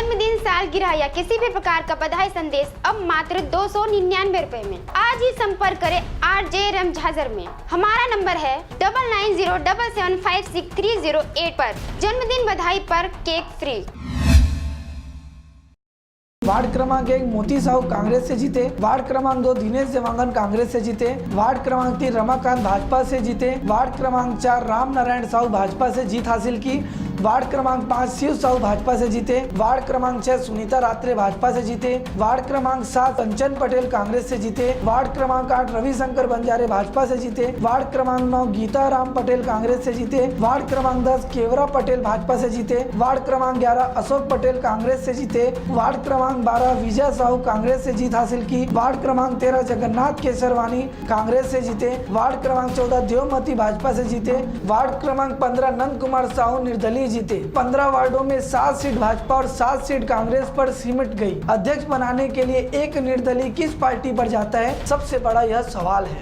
जन्मदिन, सालगिरह या किसी भी प्रकार का बधाई संदेश अब मात्र 299 रुपए में। आज ही संपर्क करें RJ रम झाझर में। हमारा नंबर है 9907756308 पर। जन्मदिन बधाई पर केक फ्री। वार्ड क्रमांक 1 मोती साहू कांग्रेस से जीते। वार्ड क्रमांक 2 दिनेश देवांगन कांग्रेस से जीते। वार्ड क्रमांक 3 रमाकांत भाजपा से जीते। वार्ड क्रमांक 4 राम नारायण साहू भाजपा से जीत हासिल की। वार्ड क्रमांक 5 शिव साहू भाजपा से जीते। वार्ड क्रमांक 6 सुनीता रात्रे भाजपा से जीते। वार्ड क्रमांक 7 कंचन पटेल कांग्रेस से जीते। वार्ड क्रमांक 8 रविशंकर बंजारे भाजपा से जीते। वार्ड क्रमांक 9 गीता राम पटेल कांग्रेस से जीते। वार्ड क्रमांक 10 केवरा पटेल भाजपा से जीते। वार्ड क्रमांक 11 अशोक पटेल कांग्रेस से जीते। वार्ड क्रमांक 12 विजय साहू कांग्रेस से जीत हासिल की। वार्ड क्रमांक 13 जगन्नाथ केसरवानी कांग्रेस से जीते। वार्ड क्रमांक 14 देवमती भाजपा से जीते। वार्ड क्रमांक 15 नंद कुमार साहू निर्दलीय जीते। 15 वार्डों में 7 सीट भाजपा और 7 सीट कांग्रेस पर सिमट गई। अध्यक्ष बनाने के लिए एक निर्दलीय किस पार्टी पर जाता है, सबसे बड़ा यह सवाल है।